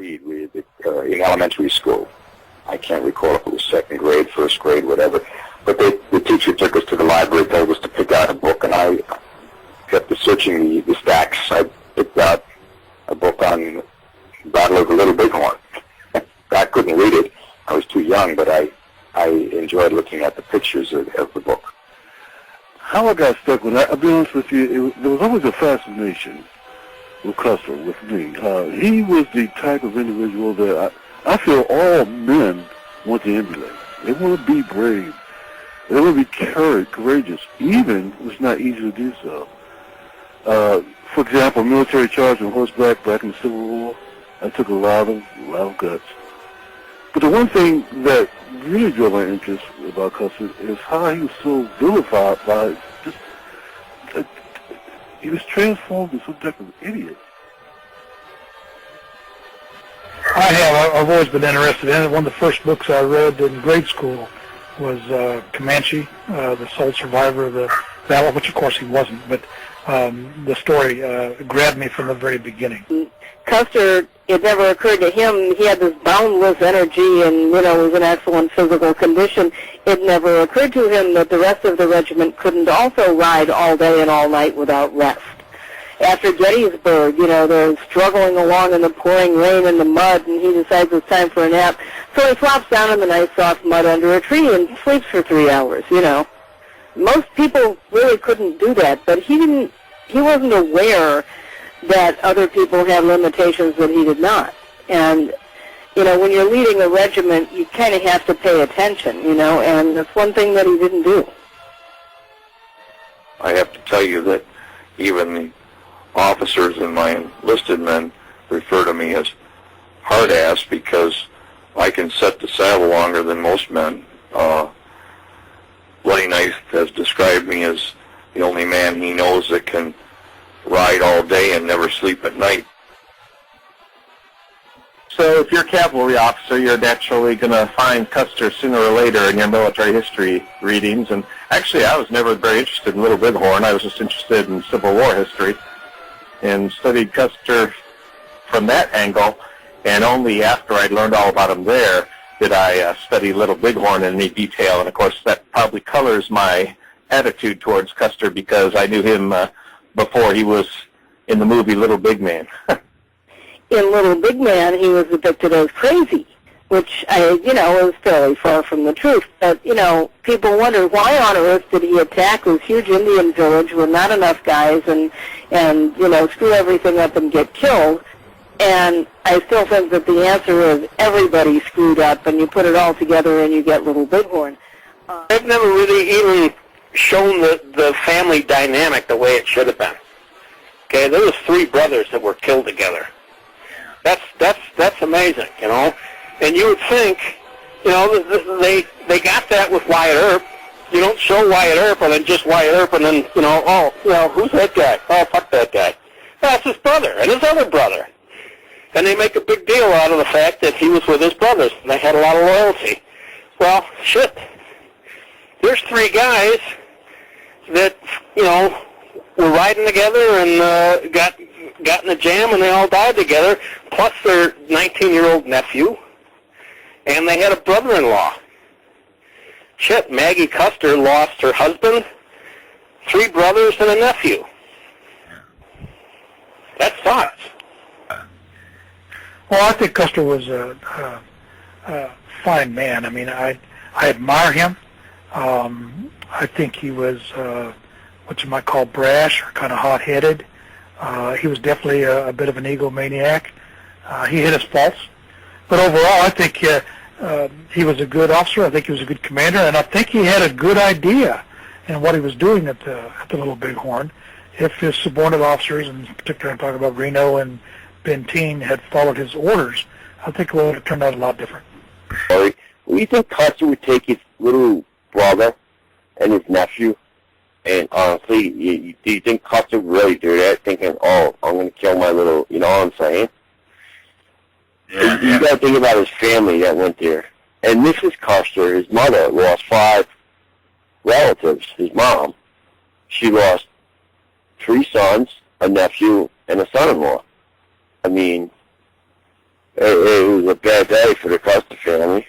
read in elementary school. I can't recall if it was second grade, first grade, whatever. But the teacher took us to the library, told us to pick out a book, and I kept searching the stacks. I picked out a book on Battle of the Little Bighorn. I couldn't read it. I was too young, but I enjoyed looking at the pictures of the book. How I got stuck with that, I'll be honest with you, there was always a fascination with Custer, with me. He was the type of individual that I feel all men want to emulate. They want to be brave. They want to be courageous, even if it's not easy to do so. For example, military charge on horseback back in the Civil War, I took a lot of guts. But the one thing that really drew my interest about Custer is how he was so vilified by just, he was transformed into some type of idiot. I've always been interested in it. One of the first books I read in grade school was Comanche, the sole survivor of the battle, which of course he wasn't, but the story grabbed me from the very beginning. Custer, it never occurred to him, he had this boundless energy and, was in excellent physical condition. It never occurred to him that the rest of the regiment couldn't also ride all day and all night without rest. After Gettysburg, they're struggling along in the pouring rain and the mud, and he decides it's time for a nap. So he flops down in the nice soft mud under a tree and sleeps for 3 hours, Most people really couldn't do that, but he wasn't aware that other people had limitations that he did not. And, when you're leading a regiment, you kind of have to pay attention, and that's one thing that he didn't do. I have to tell you that even the officers and my enlisted men refer to me as hard-ass because I can set the saddle longer than most men. Bloody Knife has described me as the only man he knows that can ride all day and never sleep at night. So if you're a cavalry officer, you're naturally going to find Custer sooner or later in your military history readings. And actually, I was never very interested in Little Bighorn. I was just interested in Civil War history and studied Custer from that angle. And only after I'd learned all about him there did I study Little Bighorn in any detail. And, of course, that probably colors my attitude towards Custer because I knew him before he was in the movie Little Big Man. In Little Big Man, he was depicted as crazy, which, is fairly far from the truth. But, people wonder why on earth did he attack this huge Indian village with not enough guys and screw everything up and get killed. And I still think that the answer is everybody screwed up, and you put it all together and you get Little Bighorn. They've never really even shown the family dynamic the way it should have been. Okay, there was 3 brothers that were killed together. That's amazing, And you would think, they got that with Wyatt Earp. You don't show Wyatt Earp and then just Wyatt Earp and then, who's that guy? Oh, fuck that guy. That's his brother and his other brother. And they make a big deal out of the fact that he was with his brothers and they had a lot of loyalty. Well, shit. There's 3 guys that, were riding together and got in a jam and they all died together, plus their 19-year-old nephew, and they had a brother-in-law. Shit, Maggie Custer lost her husband, 3 brothers, and a nephew. That sucks. Well, I think Custer was a fine man. I mean, I admire him. I think he was what you might call brash or kind of hot-headed. He was definitely a bit of an egomaniac. He hit his faults. But overall, I think he was a good officer. I think he was a good commander. And I think he had a good idea in what he was doing at the Little Bighorn. If his subordinate officers, and particularly I'm talking about Reno and Benteen, had followed his orders, I think it would have turned out a lot different. Well, you think Custer would take his little brother and his nephew? And honestly, do you think Custer would really do that, thinking, oh, I'm going to kill my little, you know what I'm saying? Yeah, you got to think about his family that went there. And Mrs. Custer, his mother, lost 5 relatives. His mom, she lost 3 sons, a nephew, and a son-in-law. I mean, it was a bad day for the Custer family.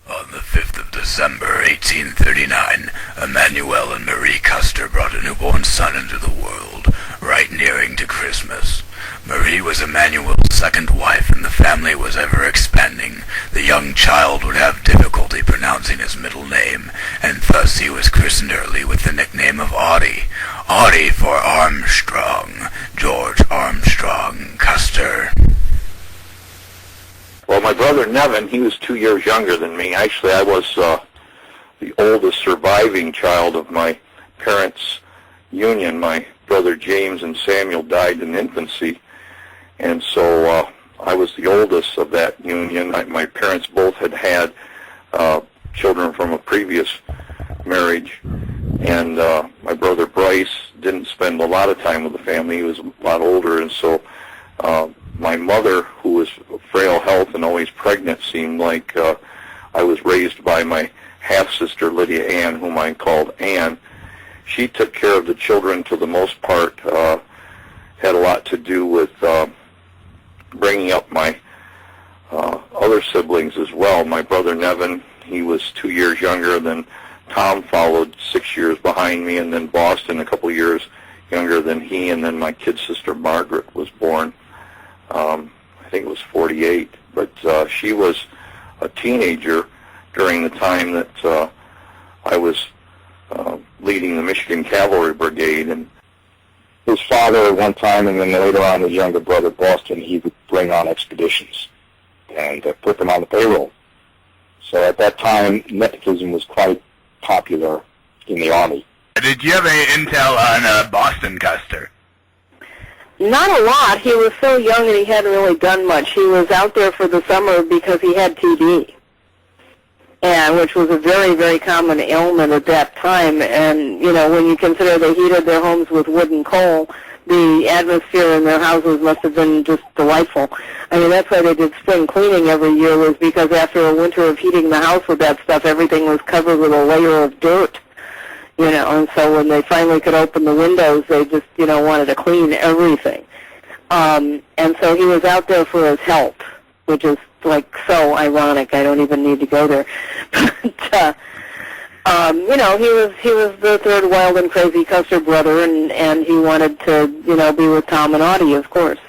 On the 5th of December, 1839, Emmanuel and Marie Custer brought a newborn son into the world, right nearing to Christmas. Marie was Emmanuel's second wife, and the family was ever expanding. The young child would have difficulty pronouncing his middle name, and thus he was christened early with the nickname of Audie. Audie for Armstrong, George Armstrong Custer. Well, my brother Nevin, he was 2 years younger than me. Actually, I was the oldest surviving child of my parents' union. My brother James and Samuel died in infancy, and so I was the oldest of that union. My parents both had children from a previous marriage, and my brother Bryce didn't spend a lot of time with the family. He was a lot older, and so my mother, who was frail health and always pregnant, seemed like I was raised by my half-sister Lydia Ann, whom I called Ann. She took care of the children to the most part, had a lot to do with bringing up my other siblings as well. My brother Nevin, he was 2 years younger, than Tom followed 6 years behind me, and then Boston a couple years younger than he, and then my kid sister Margaret was born. I think it was 48, but she was a teenager during the time that I was leading the Michigan Cavalry Brigade. And his father at one time, and then later on his younger brother Boston, he would bring on expeditions and put them on the payroll. So at that time, nepotism was quite popular in the Army. Did you have any intel on Boston Custer? Not a lot. He was so young and he hadn't really done much. He was out there for the summer because he had TB, and which was a very, very common ailment at that time. And, you know, when you consider they heated their homes with wood and coal, the atmosphere in their houses must have been just delightful. I mean, that's why they did spring cleaning every year, was because after a winter of heating the house with that stuff, everything was covered with a layer of dirt. You know, and so when they finally could open the windows, they just, you know, wanted to clean everything. And so he was out there for his health, which is, like, so ironic. I don't even need to go there. But, you know, he was the third wild and crazy Custer brother, and he wanted to, you know, be with Tom and Audie, of course.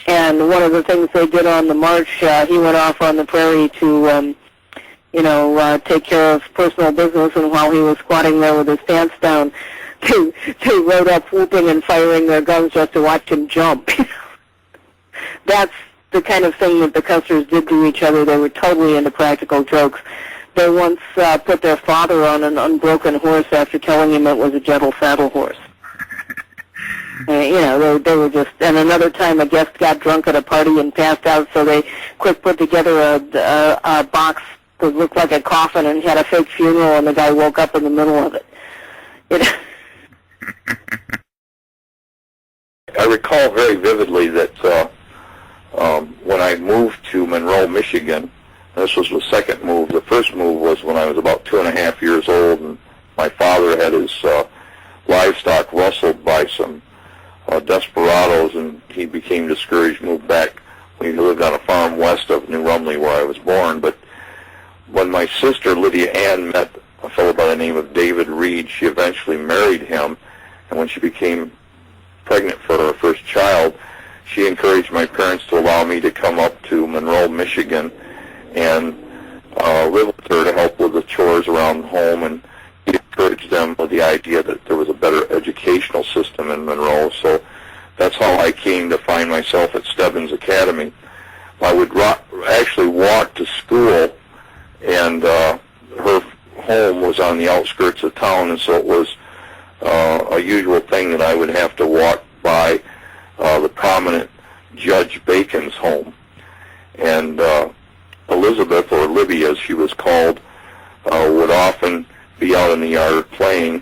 And one of the things they did on the march, he went off on the prairie to, you know, take care of personal business, and while he was squatting there with his pants down, they rode up whooping and firing their guns just to watch him jump. That's the kind of thing that the Custers did to each other. They were totally into practical jokes. They once put their father on an unbroken horse after telling him it was a gentle saddle horse. You know, they were just, and another time a guest got drunk at a party and passed out, so they quick put together a box that looked like a coffin and had a fake funeral, and the guy woke up in the middle of it. I recall very vividly that when I moved to Monroe, Michigan, this was the second move. The first move was when I was about 2.5 years old, and my father had his livestock rustled by some desperados, and he became discouraged, moved back. We lived on a farm west of New Rumley where I was born. But when my sister Lydia Ann met a fellow by the name of David Reed, she eventually married him, and when she became pregnant for her first child, she encouraged my parents to allow me to come up to Monroe, Michigan, and live with her to help with the chores around home, and encourage them with the idea that there was a better educational system in Monroe. So that's how I came to find myself at Stebbins Academy. I would actually walk to school, and her home was on the outskirts of town, and so it was a usual thing that I would have to walk by the prominent Judge Bacon's home. And Elizabeth, or Libby as she was called, would often be out in the yard playing.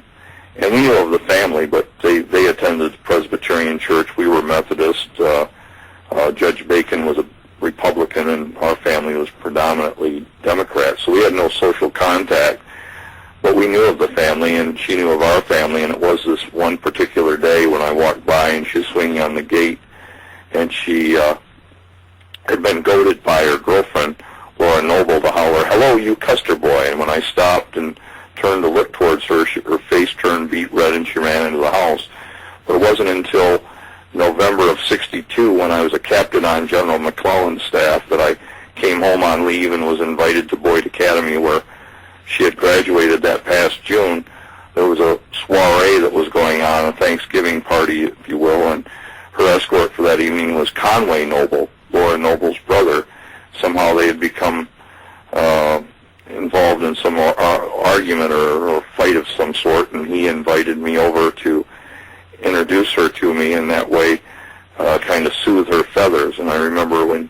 And we knew of the family, but they attended Presbyterian church. We were Methodist. Judge Bacon was a Republican, and our family was predominantly Democrat, so we had no social contact. But we knew of the family, and she knew of our family, and it was this one particular day when I walked by, and she was swinging on the gate, and she had been goaded by her girlfriend, Laura Noble, to holler, "Hello, you Custer boy." And when I stopped and turned to look towards her, her face turned beet red, and she ran into the house. But it wasn't until November of '62, when I was a captain on General McClellan's staff, that I came home on leave and was invited to Boyd Academy, where she had graduated that past June. There was a soiree that was going on, a Thanksgiving party, if you will, and her escort for that evening was Conway Noble, Laura Noble's brother. Somehow they had become involved in some argument or fight of some sort, and he invited me over to introduce her to me, and that way kind of soothe her feathers. And I remember when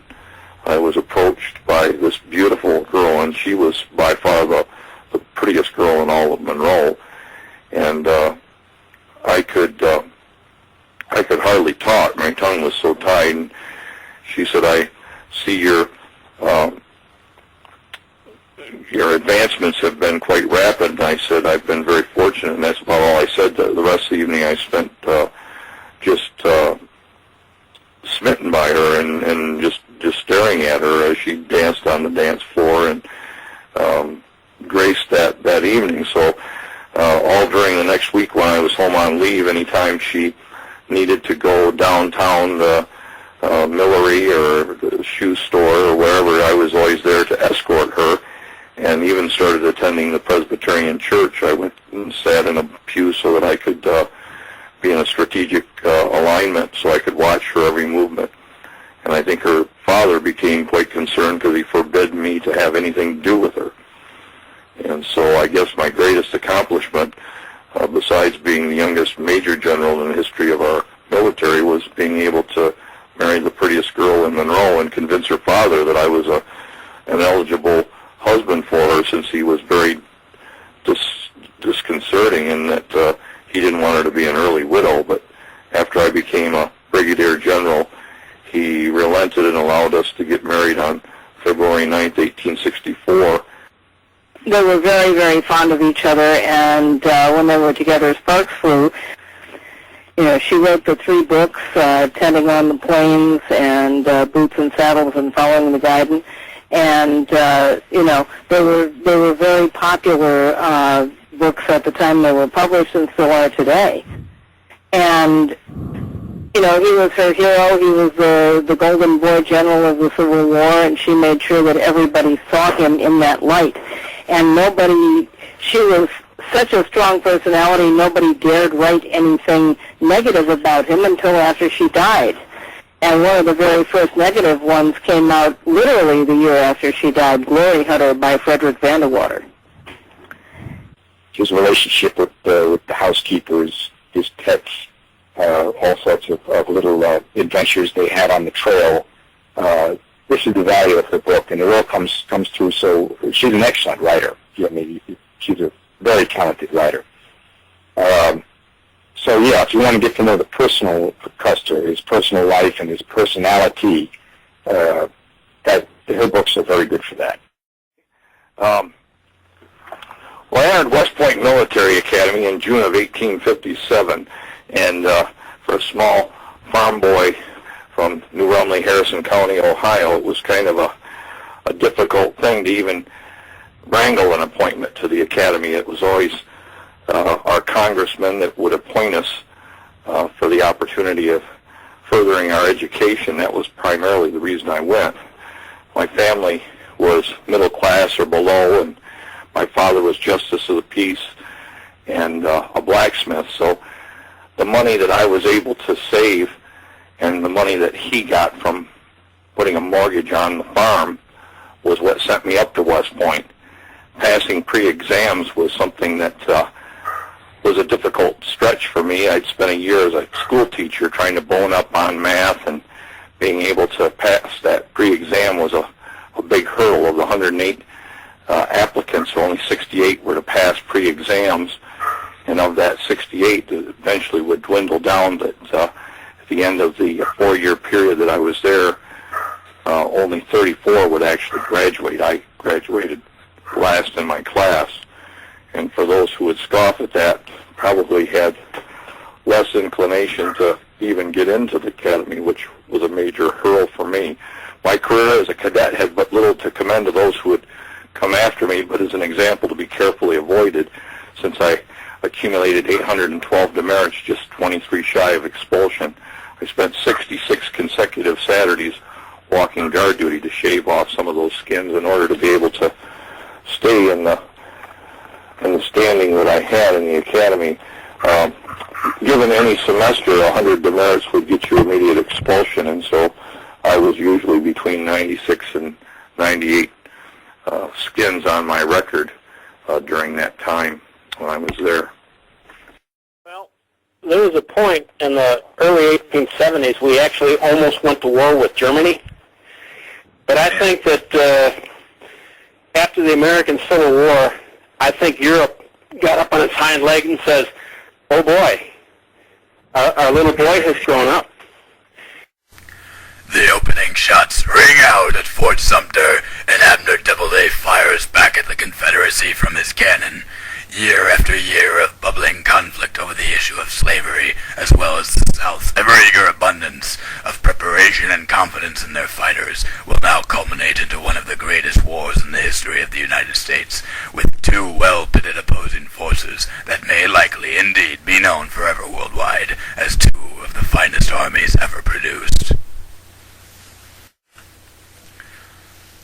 I was approached by this beautiful girl, and she was by far the prettiest girl in all of Monroe, and I could hardly talk. My tongue was so tied, and she said, "I see your advancements have been quite rapid." And I said, "I've been very fortunate," and that's about all I said. The rest of the evening I spent just smitten by her and just staring at her as she danced on the dance floor and graced that evening. So all during the next week when I was home on leave, anytime she needed to go downtown, the Millery or the shoe store or wherever, I was always there to escort her, and even started attending the Presbyterian Church. I went and sat in a pew so that I could be in a strategic alignment so I could watch her every movement. And I think her father became quite concerned because he forbid me to have anything to do with her. And so I guess my greatest accomplishment, besides being the youngest major general in the history of our military, was being able to marry the prettiest girl in Monroe and convince her father that I was an eligible husband for her, since he was very disconcerting in that he didn't want her to be an early widow. But after I became a brigadier general, he relented and allowed us to get married on February 9th, 1864. They were very, very fond of each other, and when they were together, sparks flew. You know, she wrote the 3 books, Tending on the Plains and Boots and Saddles and Following the Guidance. And you know, they were very popular books at the time they were published, and still are today. And you know, he was her hero. He was the golden boy general of the Civil War, and she made sure that everybody saw him in that light. And she was such a strong personality, nobody dared write anything negative about him until after she died. And one of the very first negative ones came out literally the year after she died, Glory Hunter by Frederick Vandewater. His relationship with the housekeepers, his pets, all sorts of little adventures they had on the trail. This is the value of her book, and it all comes through. So she's an excellent writer. I mean, she's a very talented writer. So yeah, if you want to get to know the personal Custer, his personal life and his personality, her books are very good for that. Well, I entered West Point Military Academy in June of 1857, and for a small farm boy from New Rumley, Harrison County, Ohio, it was kind of a difficult thing to even wrangle an appointment to the academy. It was always our congressman that would appoint us for the opportunity of furthering our education. That was primarily the reason I went. My family was middle class or below, and my father was justice of the peace and a blacksmith. So the money that I was able to save and the money that he got from putting a mortgage on the farm was what sent me up to West Point. Passing pre-exams was something that was a difficult stretch for me. I'd spent a year as a school teacher trying to bone up on math, and being able to pass that pre-exam was a big hurdle. Of the 108 applicants, only 68 were to pass pre-exams, and of that 68, it eventually would dwindle down that at the end of the 4-year period that I was there, only 34 would actually graduate. I graduated last in my class, and for those who would scoff at that, probably had less inclination to even get into the academy, which was a major hurdle for me. My career as a cadet had but little to commend to those who would come after me, but as an example to be carefully avoided, since I accumulated 812 demerits, just 23 shy of expulsion. I spent 66 consecutive Saturdays walking guard duty to shave off some of those skins in order to be able to stay in the standing that I had in the academy. Given any semester, 100 demerits would get you immediate expulsion, and so I was usually between 96 and 98 skins on my record during that time when I was there. Well, there was a point in the early 1870s we actually almost went to war with Germany. But I think that after the American Civil War, I think Europe got up on its hind leg and says, oh boy, our little boy has grown up. The opening shots ring out at Fort Sumter, and Abner Doubleday fires back at the Confederacy from his cannon. Year after year of bubbling conflict over the issue of slavery, as well as the South's ever-eager abundance of preparation and confidence in their fighters, will now culminate into one of the greatest wars in the history of the United States, with two well-pitted opposing forces that may likely indeed be known forever worldwide as two of the finest armies ever produced.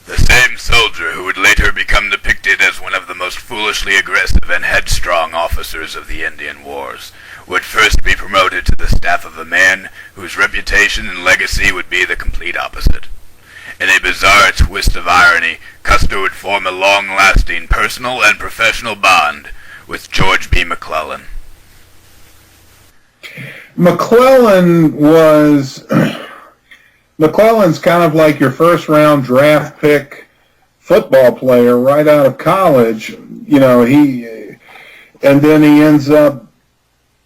The same soldier who would later become depicted as one of the most foolishly aggressive and headstrong officers of the Indian Wars would first be promoted to the staff of a man whose reputation and legacy would be the complete opposite. In a bizarre twist of irony, Custer would form a long-lasting personal and professional bond with George B. McClellan. McClellan's kind of like your first-round draft pick football player right out of college. And then he ends up,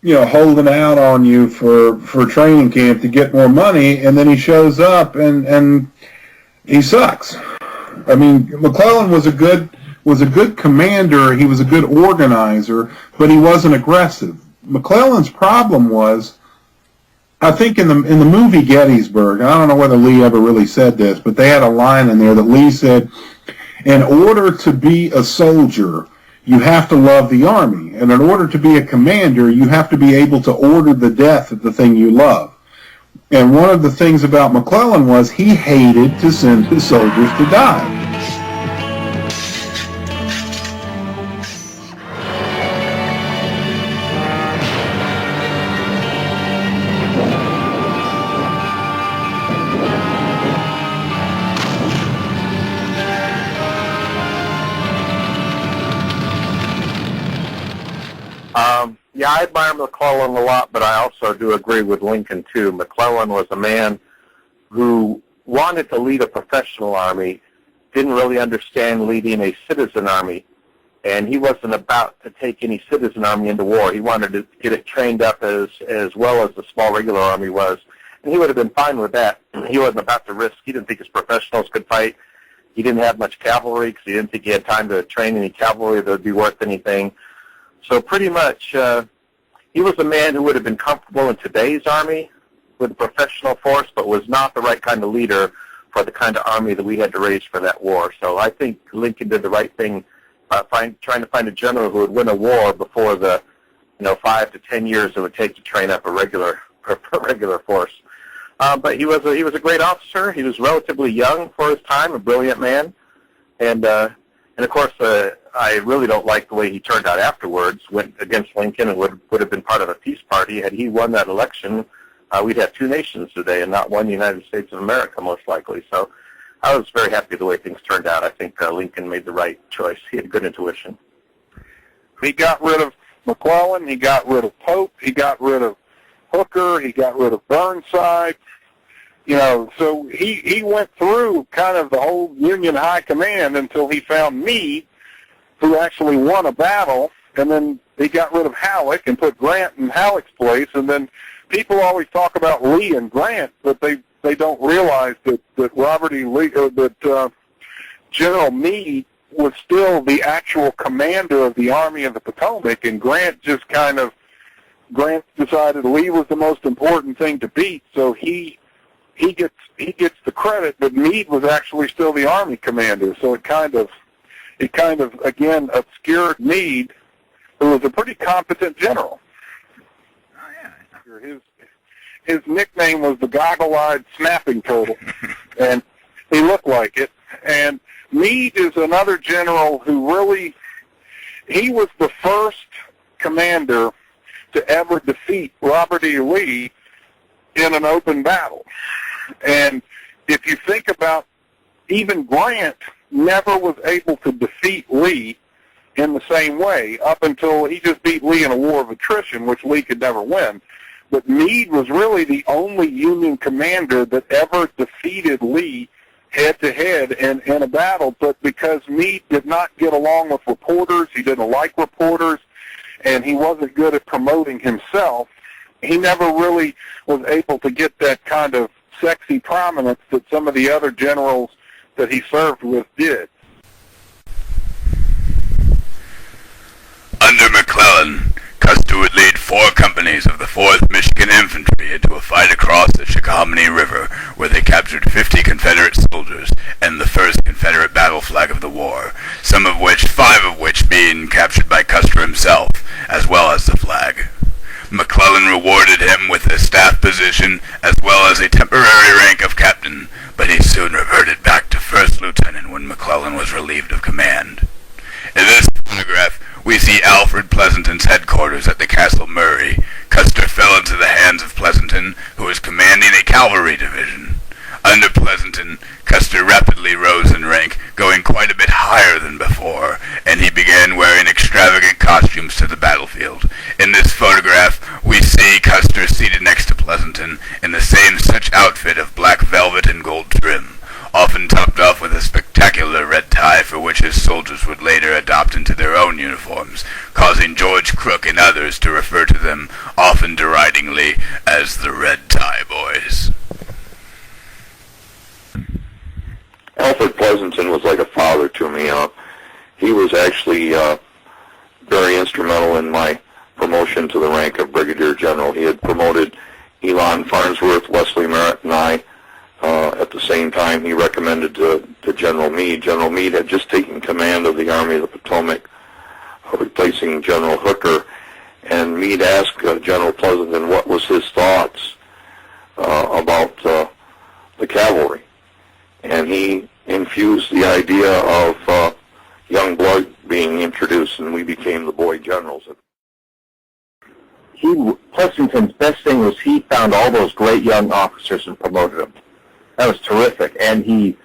holding out on you for training camp to get more money, and then he shows up and he sucks. I mean, McClellan was a good commander. He was a good organizer, but he wasn't aggressive. McClellan's problem was, I think in the movie Gettysburg, I don't know whether Lee ever really said this, but they had a line in there that Lee said, in order to be a soldier, you have to love the Army. And in order to be a commander, you have to be able to order the death of the thing you love. And one of the things about McClellan was he hated to send his soldiers to die. Yeah, I admire McClellan a lot, but I also do agree with Lincoln, too. McClellan was a man who wanted to lead a professional army, didn't really understand leading a citizen army, and he wasn't about to take any citizen army into war. He wanted to get it trained up as well as the small regular army was, and he would have been fine with that. He wasn't about to risk. He didn't think his professionals could fight. He didn't have much cavalry because he didn't think he had time to train any cavalry that would be worth anything. So pretty much he was a man who would have been comfortable in today's army with a professional force, but was not the right kind of leader for the kind of army that we had to raise for that war. So I think Lincoln did the right thing trying to find a general who would win a war before the 5 to 10 years it would take to train up a regular force. But he was a great officer. He was relatively young for his time, a brilliant man, and of course I really don't like the way he turned out afterwards. Went against Lincoln and would have been part of a peace party. Had he won that election, we'd have two nations today and not one United States of America, most likely. So I was very happy the way things turned out. I think Lincoln made the right choice. He had good intuition. He got rid of McClellan. He got rid of Pope. He got rid of Hooker. He got rid of Burnside. So he went through kind of the whole Union High Command until he found Meade, who actually won a battle, and then he got rid of Halleck and put Grant in Halleck's place. And then people always talk about Lee and Grant, but they don't realize that Robert E. Lee, or that General Meade was still the actual commander of the Army of the Potomac, and Grant decided Lee was the most important thing to beat, so he gets the credit, but Meade was actually still the Army commander, so it kind of again obscured Meade, who was a pretty competent general. His nickname was the goggle-eyed snapping turtle, and he looked like it. And Meade is another general who he was the first commander to ever defeat Robert E. Lee in an open battle. And if you think about, even Grant never was able to defeat Lee in the same way up until he just beat Lee in a war of attrition, which Lee could never win. But Meade was really the only Union commander that ever defeated Lee head-to-head in a battle. But because Meade did not get along with reporters, he didn't like reporters, and he wasn't good at promoting himself, he never really was able to get that kind of sexy prominence that some of the other generals that he served with did. Under McClellan, Custer would lead 4 companies of the 4th Michigan Infantry into a fight across the Chickahominy River, where they captured 50 Confederate soldiers and the first Confederate battle flag of the war, 5 of which being captured by Custer himself, as well as the flag. McClellan rewarded him with a staff position as well as a temporary rank of captain, but he soon reverted back to first lieutenant when McClellan was relieved of command. In this photograph, we see Alfred Pleasanton's headquarters at the Castle Murray. Custer fell into the hands of Pleasanton, who was commanding a cavalry division. Under Pleasanton, Custer rapidly rose in rank, going quite a bit higher than before, and he began wearing extravagant costumes to the battlefield. In this photograph, we see Custer seated next to Pleasanton in the same such outfit of black velvet and gold trim, often topped off with a spectacular red tie for which his soldiers would later adopt into their own uniforms, causing George Crook and others to refer to them, often deridingly, as the Red Tie Boys. Alfred Pleasanton was like a father to me. He was actually very instrumental in my promotion to the rank of Brigadier General. He had promoted Elon Farnsworth, Wesley Merritt, and I. At the same time, he recommended to General Meade. General Meade had just taken command of the Army of the Potomac, replacing General Hooker, and Meade asked General Pleasanton what was his thoughts about the cavalry. And he infused the idea of young blood being introduced, and we became the boy generals. Pleasanton's best thing was he found all those great young officers and promoted them. That was terrific. And he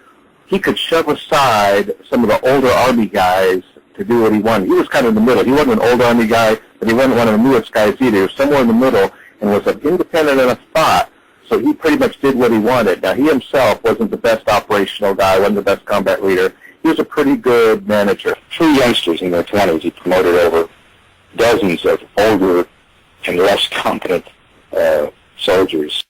could shove aside some of the older Army guys to do what he wanted. He was kind of in the middle. He wasn't an old Army guy, but he wasn't one of the newest guys either. He was somewhere in the middle and was independent enough thought. So he pretty much did what he wanted. Now, he himself wasn't the best operational guy, wasn't the best combat leader. He was a pretty good manager. 3 youngsters in their 20s he promoted over dozens of older and less competent soldiers.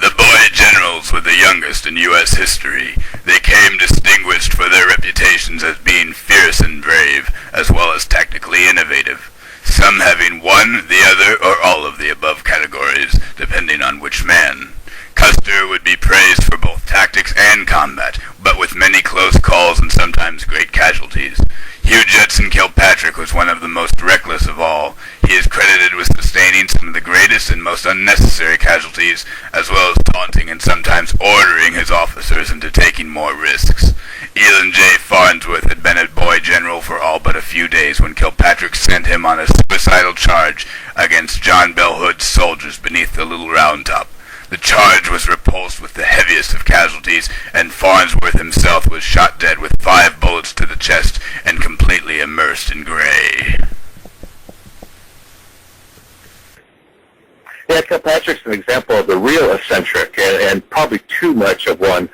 The boy generals were the youngest in U.S. history. They came distinguished for their reputations as being fierce and brave, as well as technically innovative, some having one, the other, or all of the above categories, depending on which man. Custer would be praised for both tactics and combat, but with many close calls and sometimes great casualties. Hugh Judson Kilpatrick was one of the most reckless of all. He is credited with sustaining some of the greatest and most unnecessary casualties, as well as taunting and sometimes ordering his officers into taking more risks. Elon J. Farnsworth had been a boy general for all but a few days when Kilpatrick sent him on a suicidal charge against John Bell Hood's soldiers beneath the Little Round Top. The charge was repulsed with the heaviest of casualties, and Farnsworth himself was shot dead with 5 bullets to the chest and completely immersed in gray. Yeah, Kilpatrick's an example of the real eccentric, and probably too much of one.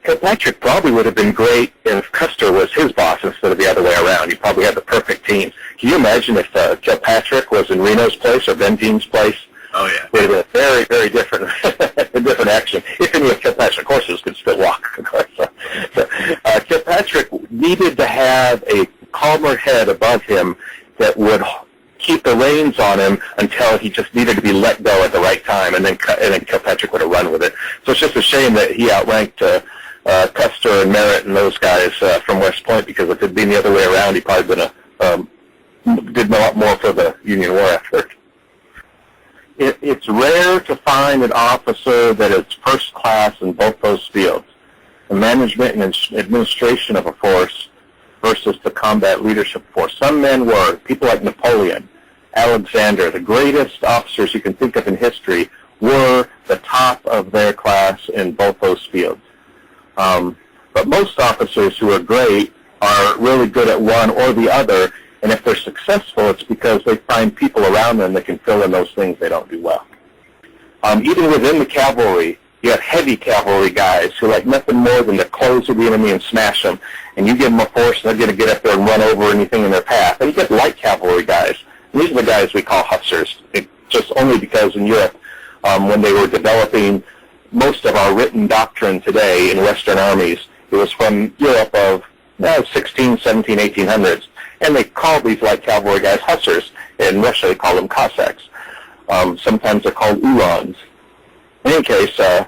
Kilpatrick probably would have been great if Custer was his boss instead of the other way around. He probably had the perfect team. Can you imagine if Kilpatrick was in Reno's place or Ben Dean's place? Oh, yeah. It would have been very, very different, different action. If any of Kilpatrick's horses could still walk, of course. So Kilpatrick needed to have a calmer head above him that would keep the reins on him until he just needed to be let go at the right time, and then Kilpatrick would have run with it. So it's just a shame that he outranked Custer and Merritt and those guys from West Point, because if it had been the other way around, he probably would have did a lot more for the Union War effort. It's rare to find an officer that is first class in both those fields, the management and administration of a force versus the combat leadership force. Some men were, people like Napoleon, Alexander, the greatest officers you can think of in history, were the top of their class in both those fields. But most officers who are great are really good at one or the other, and if they're successful, it's because they find people around them that can fill in those things they don't do well. Even within the cavalry, you have heavy cavalry guys who like nothing more than to close with the enemy and smash them, and you give them a force, and they're going to get up there and run over anything in their path. And you get light cavalry guys. And these are the guys we call hussars, just only because in Europe, when they were developing most of our written doctrine today in Western armies, it was from Europe of 16, 17, 1800s. And they called these light cavalry guys hussars. In Russia, they call them Cossacks. Sometimes they're called Uhlans. In any case, the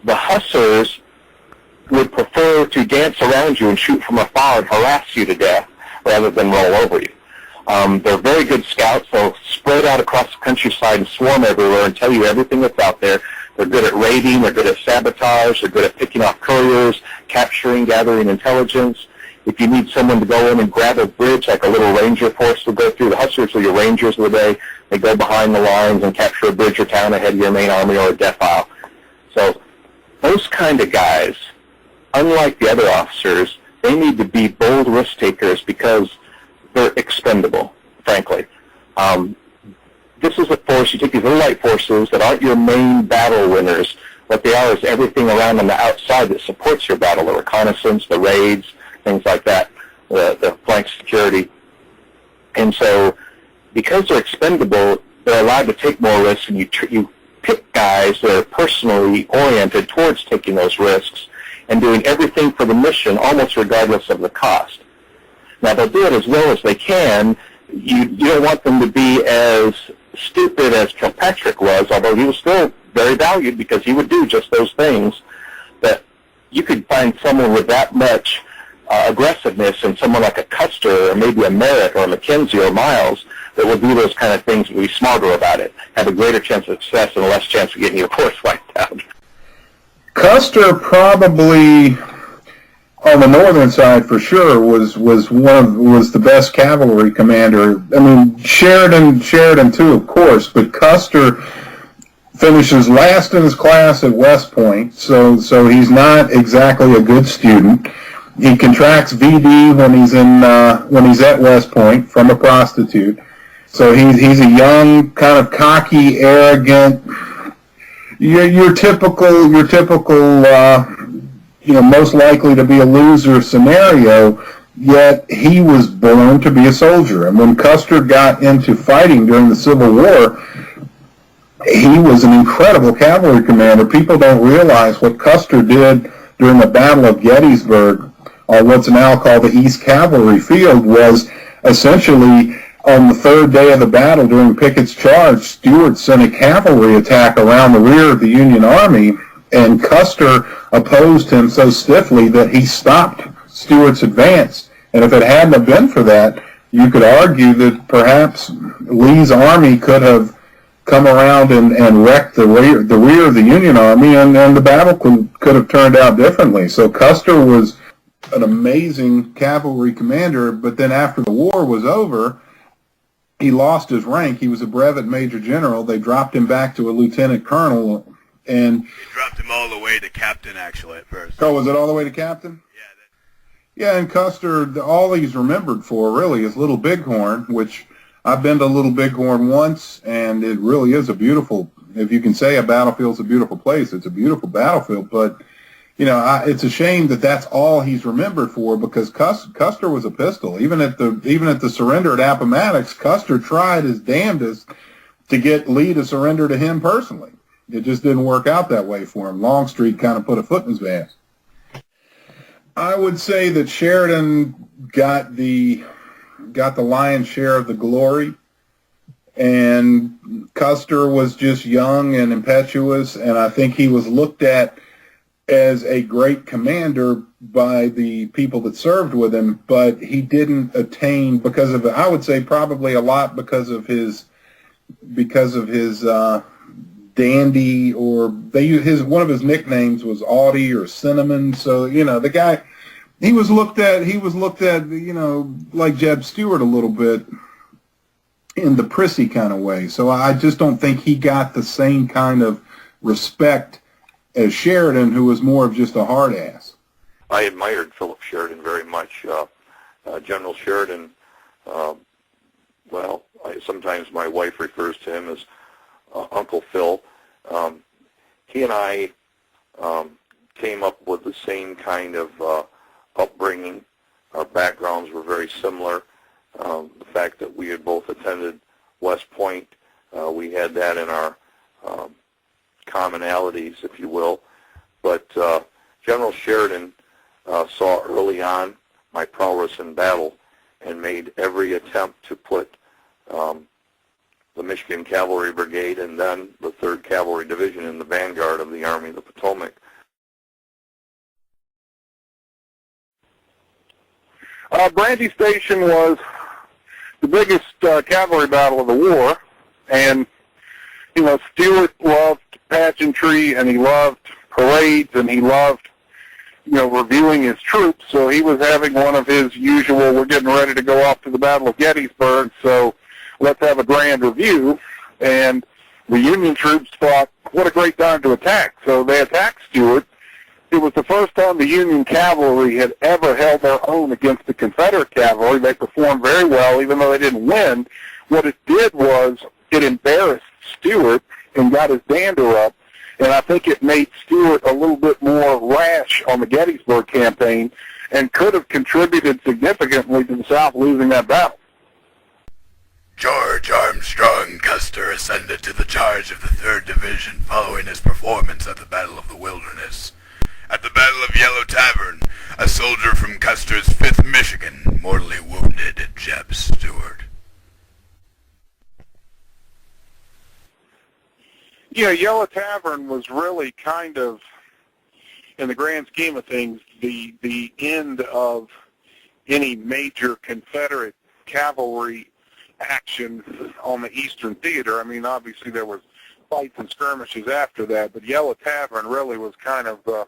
hussars would prefer to dance around you and shoot from afar and harass you to death rather than roll over you. They're very good scouts. They'll spread out across the countryside and swarm everywhere and tell you everything that's out there. They're good at raiding. They're good at sabotage. They're good at picking off couriers, capturing, gathering intelligence. If you need someone to go in and grab a bridge, like a little ranger force will go through, the hussars are your rangers of the day. They go behind the lines and capture a bridge or town ahead of your main army or a defile. So those kind of guys, unlike the other officers, they need to be bold risk takers because they're expendable, frankly. This is a force, you take these little light forces that aren't your main battle winners. What they are is everything around on the outside that supports your battle, the reconnaissance, the raids, things like that, the flank security. And so because they're expendable, they're allowed to take more risks, and you pick guys that are personally oriented towards taking those risks and doing everything for the mission, almost regardless of the cost. Now, they'll do it as well as they can. You don't want them to be as stupid as Kilpatrick was, although he was still very valued because he would do just those things. But you could find someone with that much aggressiveness and someone like a Custer or maybe a Merritt or a Mackenzie or Miles that will do those kind of things and be smarter about it, have a greater chance of success and a less chance of getting your force wiped out. Custer probably, on the northern side for sure, was the best cavalry commander. I mean, Sheridan too, of course, but Custer finishes last in his class at West Point, so he's not exactly a good student. He contracts VD when he's at West Point from a prostitute. So he's a young, kind of cocky, arrogant, your typical most likely to be a loser scenario. Yet he was born to be a soldier. And when Custer got into fighting during the Civil War, he was an incredible cavalry commander. People don't realize what Custer did during the Battle of Gettysburg, or what's now called the East Cavalry Field, was essentially on the third day of the battle during Pickett's charge, Stuart sent a cavalry attack around the rear of the Union Army, and Custer opposed him so stiffly that he stopped Stuart's advance. And if it hadn't have been for that, you could argue that perhaps Lee's army could have come around and wrecked the rear of the Union Army, and the battle could have turned out differently. So Custer was an amazing cavalry commander, but then after the war was over, he lost his rank. He was a brevet major general. They dropped him back to a lieutenant colonel, and They dropped him all the way to captain, actually, at first. oh, was it all the way to captain? Yeah, and Custer, all he's remembered for really is Little Bighorn, which I've been to Little Bighorn once, and it really is a beautiful, if you can say a battlefield's a beautiful place, it's a beautiful battlefield, but it's a shame that that's all he's remembered for, because Custer was a pistol. Even at the surrender at Appomattox, Custer tried his damnedest to get Lee to surrender to him personally. It just didn't work out that way for him. Longstreet kind of put a foot in his ass. I would say that Sheridan got the lion's share of the glory, and Custer was just young and impetuous, and I think he was looked at as a great commander by the people that served with him, but he didn't attain because of, I would say probably a lot because of his dandy, or one of his nicknames was Audie or Cinnamon. So, the guy, he was looked at, like Jeb Stuart a little bit in the prissy kind of way. So I just don't think he got the same kind of respect as Sheridan, who was more of just a hard ass. I admired Philip Sheridan very much. General Sheridan, sometimes my wife refers to him as Uncle Phil. He and I came up with the same kind of upbringing. Our backgrounds were very similar. The fact that we had both attended West Point, we had that in our commonalities, if you will. But General Sheridan saw early on my prowess in battle and made every attempt to put the Michigan Cavalry Brigade and then the 3rd Cavalry Division in the vanguard of the Army of the Potomac. Brandy Station was the biggest cavalry battle of the war, and Stuart loved pageantry, and he loved parades, and he loved reviewing his troops. So he was having one of his usual, we're getting ready to go off to the Battle of Gettysburg, so let's have a grand review. And the Union troops thought, what a great time to attack. So they attacked Stuart. It was the first time the Union cavalry had ever held their own against the Confederate cavalry. They performed very well, even though they didn't win. What it did was it embarrassed Stuart and got his dander up, and I think it made Stuart a little bit more rash on the Gettysburg campaign and could have contributed significantly to the South losing that battle. George Armstrong Custer ascended to the charge of the 3rd Division following his performance at the Battle of the Wilderness. At the Battle of Yellow Tavern, a soldier from Custer's 5th Michigan mortally wounded Jeb Stuart. Yeah, Yellow Tavern was really kind of, in the grand scheme of things, the end of any major Confederate cavalry action on the Eastern Theater. I mean, obviously there was fights and skirmishes after that, but Yellow Tavern really was kind of a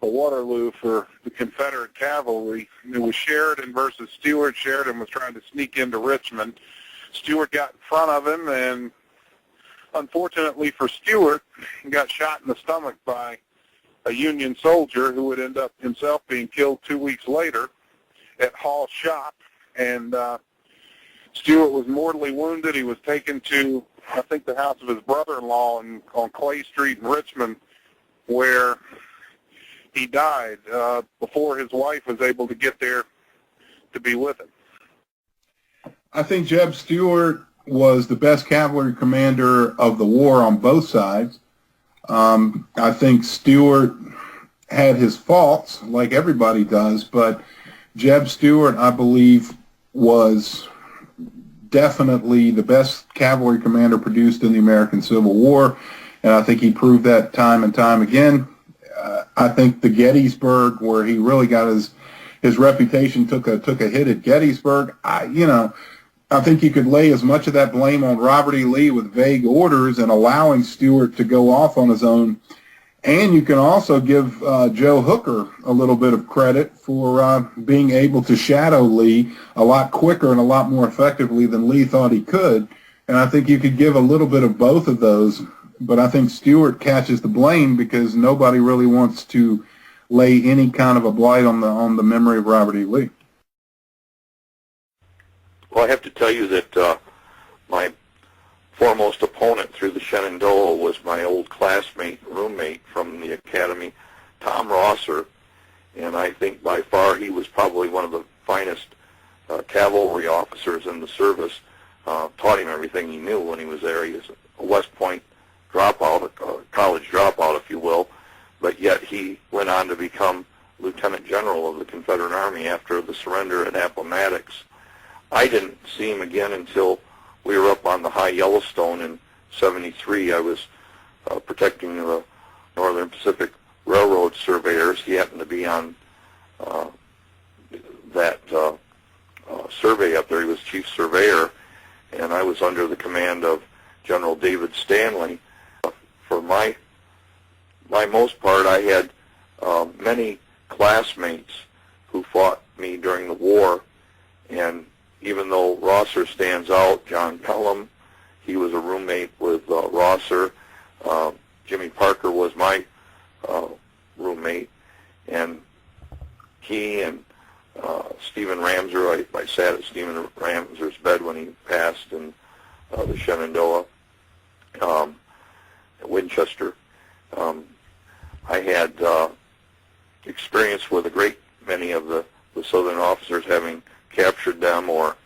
Waterloo for the Confederate cavalry. It was Sheridan versus Stuart. Sheridan was trying to sneak into Richmond. Stuart got in front of him, and unfortunately for Stuart, he got shot in the stomach by a Union soldier who would end up himself being killed 2 weeks later at Hall's shop. And Stuart was mortally wounded. He was taken to, I think, the house of his brother-in-law on Clay Street in Richmond, where he died before his wife was able to get there to be with him. I think Jeb Stuart was the best cavalry commander of the war on both sides. I think Stuart had his faults, like everybody does, but Jeb Stuart, I believe, was definitely the best cavalry commander produced in the American Civil War, and I think he proved that time and time again. I think the Gettysburg, where he really got his reputation, took a hit at Gettysburg. I think you could lay as much of that blame on Robert E. Lee with vague orders and allowing Stuart to go off on his own. And you can also give Joe Hooker a little bit of credit for being able to shadow Lee a lot quicker and a lot more effectively than Lee thought he could. And I think you could give a little bit of both of those. But I think Stuart catches the blame because nobody really wants to lay any kind of a blight on the memory of Robert E. Lee. Well, I have to tell you that my foremost opponent through the Shenandoah was my old classmate, roommate from the academy, Tom Rosser, and I think by far he was probably one of the finest cavalry officers in the service. Taught him everything he knew when he was there. He was a West Point dropout, a college dropout, if you will, but yet he went on to become Lieutenant General of the Confederate Army after the surrender at Appomattox. I didn't see him again until we were up on the High Yellowstone in '73. I was protecting the Northern Pacific Railroad surveyors. He happened to be on that survey up there. He was chief surveyor, and I was under the command of General David Stanley. For my most part, I had many classmates who fought me during the war, and even though Rosser stands out, John Pelham, he was a roommate with Rosser. Jimmy Parker was my roommate, and he and Stephen Ramser, I sat at Stephen Ramser's bed when he passed in the Shenandoah, at Winchester. I had experience with a great many of the Southern officers, having captured them or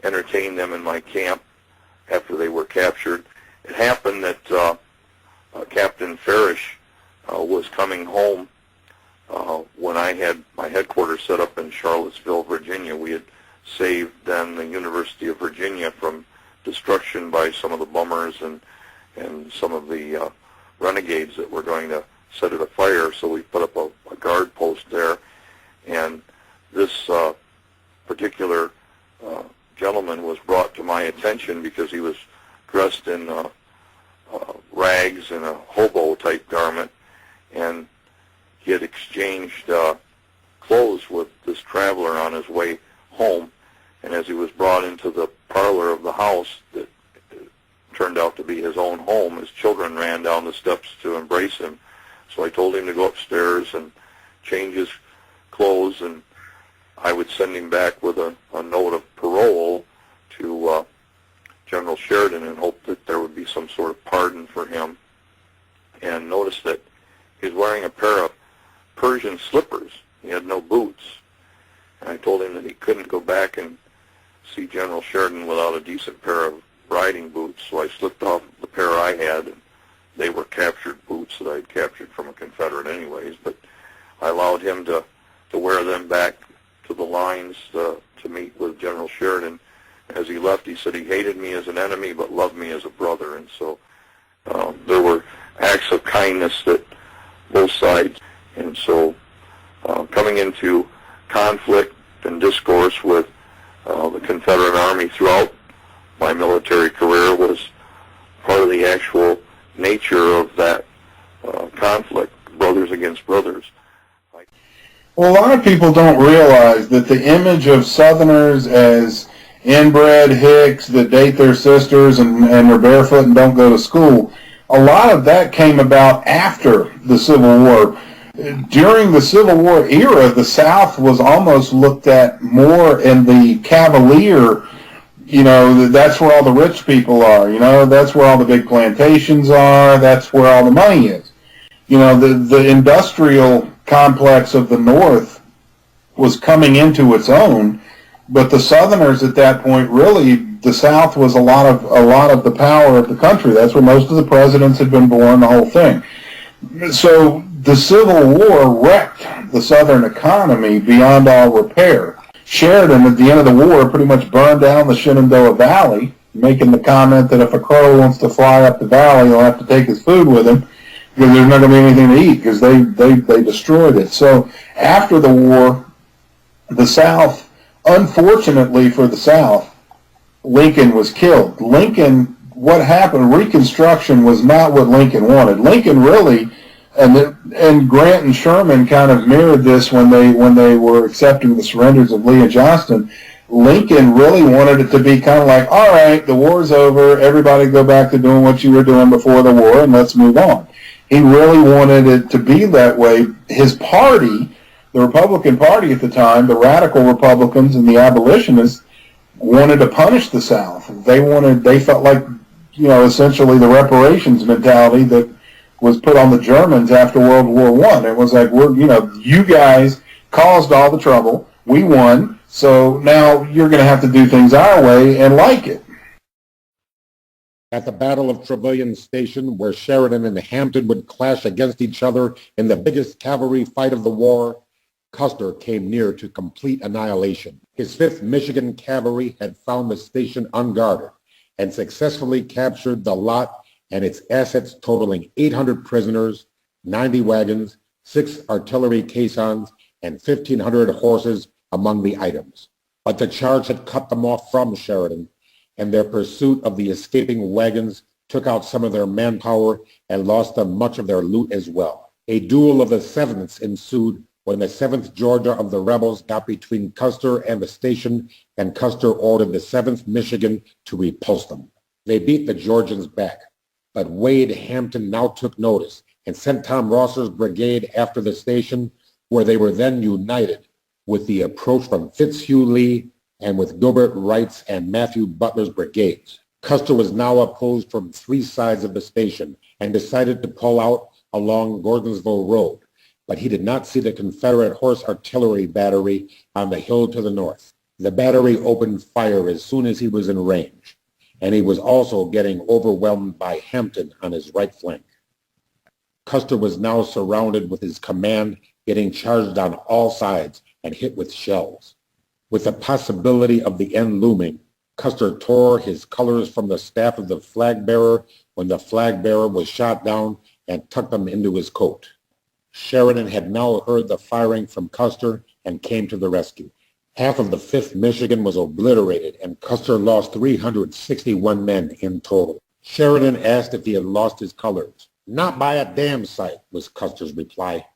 entertained them in my camp after they were captured. It happened that Captain Farish was coming home when I had my headquarters set up in Charlottesville, Virginia. We had saved then the University of Virginia from destruction by some of the bombers and some of the renegades that were going to set it afire, so we put up a guard post there. And this particular gentleman was brought to my attention because he was dressed in rags and a hobo-type garment, and he had exchanged clothes with this traveler on his way home. And as he was brought into the parlor of the house that turned out to be his own home, his children ran down the steps to embrace him. So I told him to go upstairs and change his clothes, and I would send him back with a note of parole to General Sheridan and hope that there would be some sort of pardon for him. And notice that he was wearing a pair of Persian slippers. He had no boots. And I told him that he couldn't go back and see General Sheridan without a decent pair of riding boots. So I slipped off the pair I had, and they were captured boots that I'd captured from a Confederate anyways. But I allowed him to wear them back to the lines to meet with General Sheridan. As he left, he said he hated me as an enemy but loved me as a brother. And so there were acts of kindness that both sides. And so coming into conflict and discourse with the Confederate Army throughout my military career was part of the actual nature of that conflict, brothers against brothers. Well, a lot of people don't realize that the image of Southerners as inbred hicks that date their sisters and are barefoot and don't go to school, a lot of that came about after the Civil War. During the Civil War era, the South was almost looked at more in the cavalier, that's where all the rich people are, that's where all the big plantations are, that's where all the money is. The industrial complex of the North was coming into its own, but the Southerners at that point, really, the South was a lot of the power of the country. That's where most of the presidents had been born, the whole thing. So the Civil War wrecked the Southern economy beyond all repair. Sheridan, at the end of the war, pretty much burned down the Shenandoah Valley, making the comment that if a crow wants to fly up the valley, he'll have to take his food with him, because there's not going to be anything to eat, because they destroyed it. So after the war, the South, unfortunately for the South, Lincoln was killed. Lincoln, what happened, Reconstruction was not what Lincoln wanted. Lincoln really, and Grant and Sherman kind of mirrored this when they were accepting the surrenders of Lee and Johnston. Lincoln really wanted it to be kind of like, all right, the war's over, everybody go back to doing what you were doing before the war, and let's move on. He really wanted it to be that way. His party, the Republican Party at the time, the radical Republicans and the abolitionists, wanted to punish the South. They felt like, essentially the reparations mentality that was put on the Germans after World War I. It was like, you guys caused all the trouble, we won, so now you're going to have to do things our way and like it. At the Battle of Trevilian Station, where Sheridan and Hampton would clash against each other in the biggest cavalry fight of the war, Custer came near to complete annihilation. His 5th Michigan Cavalry had found the station unguarded and successfully captured the lot and its assets totaling 800 prisoners, 90 wagons, 6 artillery caissons, and 1,500 horses among the items. But the charge had cut them off from Sheridan, and their pursuit of the escaping wagons took out some of their manpower and lost them much of their loot as well. A duel of the sevenths ensued when the 7th Georgia of the rebels got between Custer and the station, and Custer ordered the 7th Michigan to repulse them. They beat the Georgians back, but Wade Hampton now took notice and sent Tom Rosser's brigade after the station, where they were then united with the approach from Fitzhugh Lee and with Gilbert Wright's and Matthew Butler's brigades. Custer was now opposed from 3 sides of the station and decided to pull out along Gordonsville Road, but he did not see the Confederate horse artillery battery on the hill to the north. The battery opened fire as soon as he was in range, and he was also getting overwhelmed by Hampton on his right flank. Custer was now surrounded with his command getting charged on all sides and hit with shells. With the possibility of the end looming, Custer tore his colors from the staff of the flag bearer when the flag bearer was shot down and tucked them into his coat. Sheridan had now heard the firing from Custer and came to the rescue. Half of the 5th Michigan was obliterated, and Custer lost 361 men in total. Sheridan asked if he had lost his colors. "Not by a damn sight," was Custer's reply.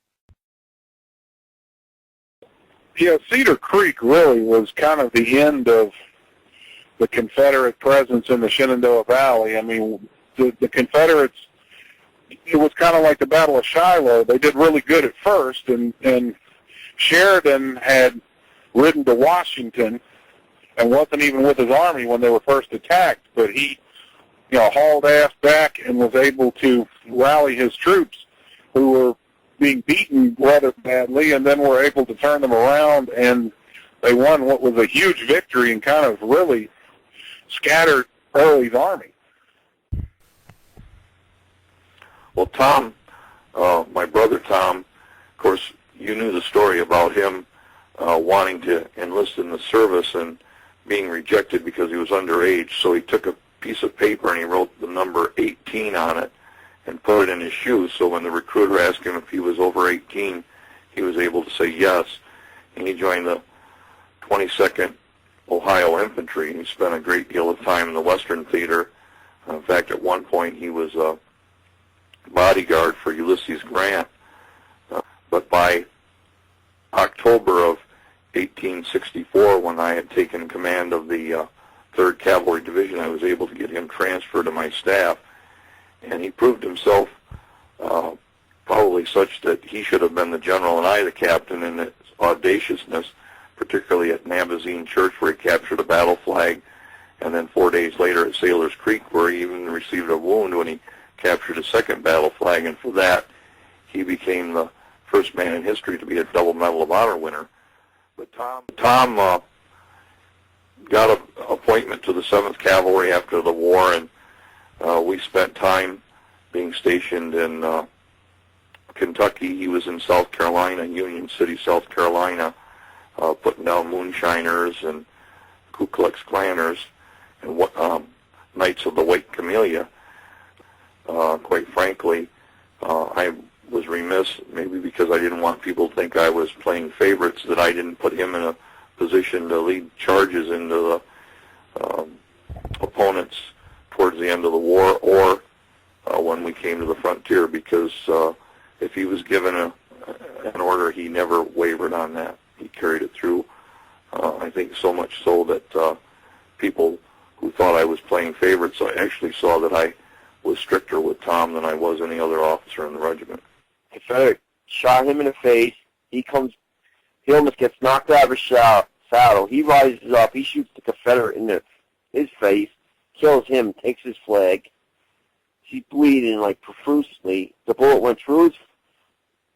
Yeah, Cedar Creek really was kind of the end of the Confederate presence in the Shenandoah Valley. I mean, the Confederates, it was kind of like the Battle of Shiloh. They did really good at first, and Sheridan had ridden to Washington and wasn't even with his army when they were first attacked, but he, hauled ass back and was able to rally his troops who were being beaten rather badly, and then were able to turn them around, and they won what was a huge victory and kind of really scattered Early's army. Well, Tom, my brother Tom, of course, you knew the story about him wanting to enlist in the service and being rejected because he was underage. So he took a piece of paper and he wrote the number 18 on it and put it in his shoes. So when the recruiter asked him if he was over 18, he was able to say yes. And he joined the 22nd Ohio Infantry. He spent a great deal of time in the Western Theater. In fact, at one point he was a bodyguard for Ulysses Grant. But by October of 1864, when I had taken command of the 3rd Cavalry Division, I was able to get him transferred to my staff. And he proved himself probably such that he should have been the general and I the captain in his audaciousness, particularly at Nabazine Church, where he captured a battle flag, and then 4 days later at Sailor's Creek, where he even received a wound when he captured a 2nd battle flag, and for that he became the first man in history to be a double Medal of Honor winner. But Tom got an appointment to the 7th Cavalry after the war, and we spent time being stationed in Kentucky. He was in South Carolina, Union City, South Carolina, putting down moonshiners and Ku Klux Klanners and Knights of the White Camellia. Quite frankly, I was remiss, maybe because I didn't want people to think I was playing favorites, that I didn't put him in a position to lead charges into the opponents towards the end of the war, or when we came to the frontier, because if he was given an order, he never wavered on that. He carried it through. I think so much so that people who thought I was playing favorites, I actually saw that I was stricter with Tom than I was any other officer in the regiment. Confederate shot him in the face. He almost gets knocked out of his saddle. He rises up. He shoots the Confederate in his face, kills him, takes his flag. He's bleeding like profusely. The bullet went through his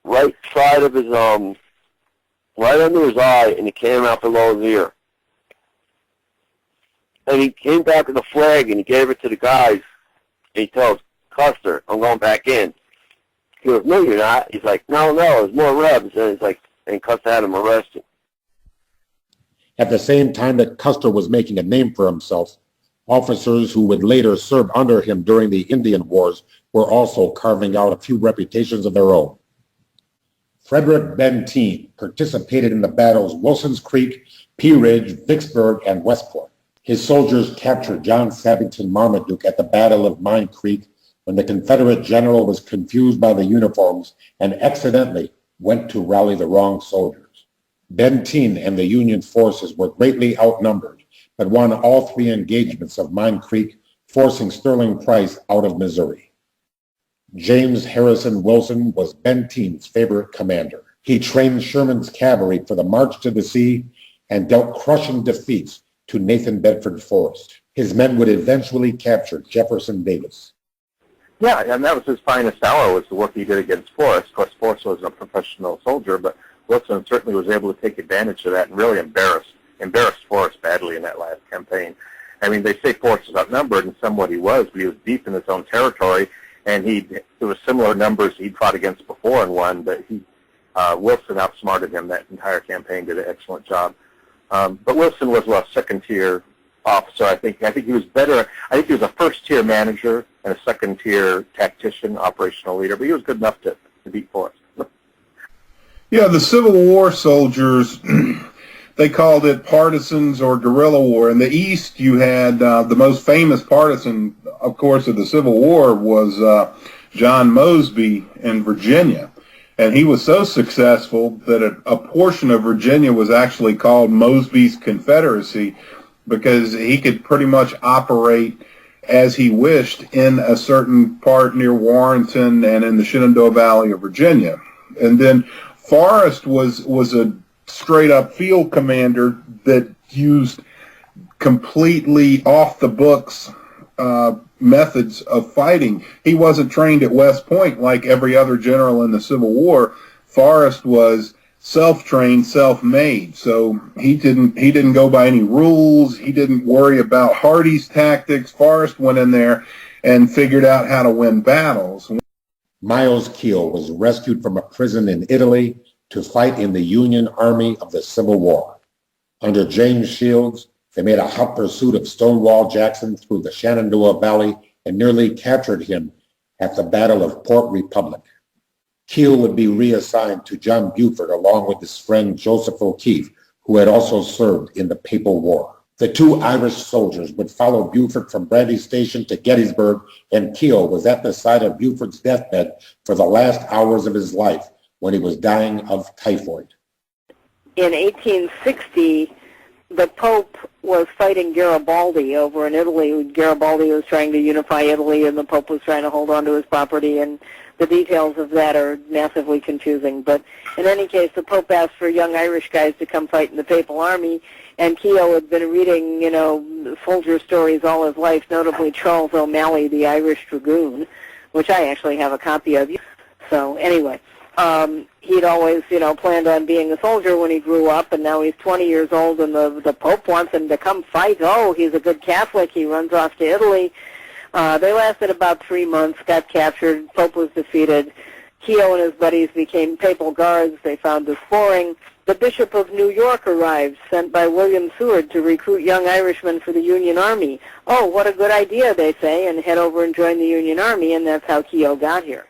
right side of his right under his eye, and it came out below his ear. And he came back with the flag, and he gave it to the guys he tells Custer, I'm going back in. He goes, no, you're not. He's like, no, there's more Rebs. And he's like, and Custer had him arrested. At the same time that Custer was making a name for himself, officers who would later serve under him during the Indian Wars were also carving out a few reputations of their own. Frederick Benteen participated in the battles Wilson's Creek, Pea Ridge, Vicksburg, and Westport. His soldiers captured John Sabington Marmaduke at the Battle of Mine Creek when the Confederate general was confused by the uniforms and accidentally went to rally the wrong soldiers. Benteen and the Union forces were greatly outnumbered, but won all three engagements of Mine Creek, forcing Sterling Price out of Missouri. James Harrison Wilson was Benteen's favorite commander. He trained Sherman's cavalry for the march to the sea and dealt crushing defeats to Nathan Bedford Forrest. His men would eventually capture Jefferson Davis. Yeah, and that was his finest hour, was the work he did against Forrest. Of course, Forrest was a professional soldier, but Wilson certainly was able to take advantage of that and really embarrassed Forrest badly in that last campaign. I mean, they say Forrest was outnumbered, and somewhat he was, but he was deep in his own territory, and there was similar numbers he'd fought against before and won, but Wilson outsmarted him that entire campaign, did an excellent job. But Wilson was a second-tier officer. I think he was better. I think he was a first-tier manager and a second-tier tactician, operational leader, but he was good enough to beat Forrest. Yeah, the Civil War soldiers, they called it partisans or guerrilla war. In the East, you had the most famous partisan, of course, of the Civil War was John Mosby in Virginia. And he was so successful that a portion of Virginia was actually called Mosby's Confederacy because he could pretty much operate as he wished in a certain part near Warrenton and in the Shenandoah Valley of Virginia. And then Forrest was a straight-up field commander that used completely off-the-books methods of fighting. He wasn't trained at West Point like every other general in the Civil War. Forrest was self-trained, self-made. So he didn't go by any rules. He didn't worry about Hardee's tactics. Forrest went in there and figured out how to win battles. Miles Keel was rescued from a prison in Italy to fight in the Union Army of the Civil War. Under James Shields, they made a hot pursuit of Stonewall Jackson through the Shenandoah Valley and nearly captured him at the Battle of Port Republic. Keel would be reassigned to John Buford along with his friend Joseph O'Keefe, who had also served in the Papal War. The two Irish soldiers would follow Buford from Brandy Station to Gettysburg, and Keel was at the side of Buford's deathbed for the last hours of his life when he was dying of typhoid. In 1860, the Pope was fighting Garibaldi over in Italy. Garibaldi was trying to unify Italy, and the Pope was trying to hold on to his property, and the details of that are massively confusing. But in any case, the Pope asked for young Irish guys to come fight in the Papal Army, and Keogh had been reading, soldier stories all his life, notably Charles O'Malley, the Irish Dragoon, which I actually have a copy of. So anyway, he'd always, planned on being a soldier when he grew up, and now he's 20 years old, and the Pope wants him to come fight. Oh, he's a good Catholic. He runs off to Italy. They lasted about 3 months, got captured. Pope was defeated. Keogh and his buddies became papal guards. They found this boring. The Bishop of New York arrived, sent by William Seward to recruit young Irishmen for the Union Army. Oh, what a good idea, they say, and head over and join the Union Army, and that's how Keogh got here.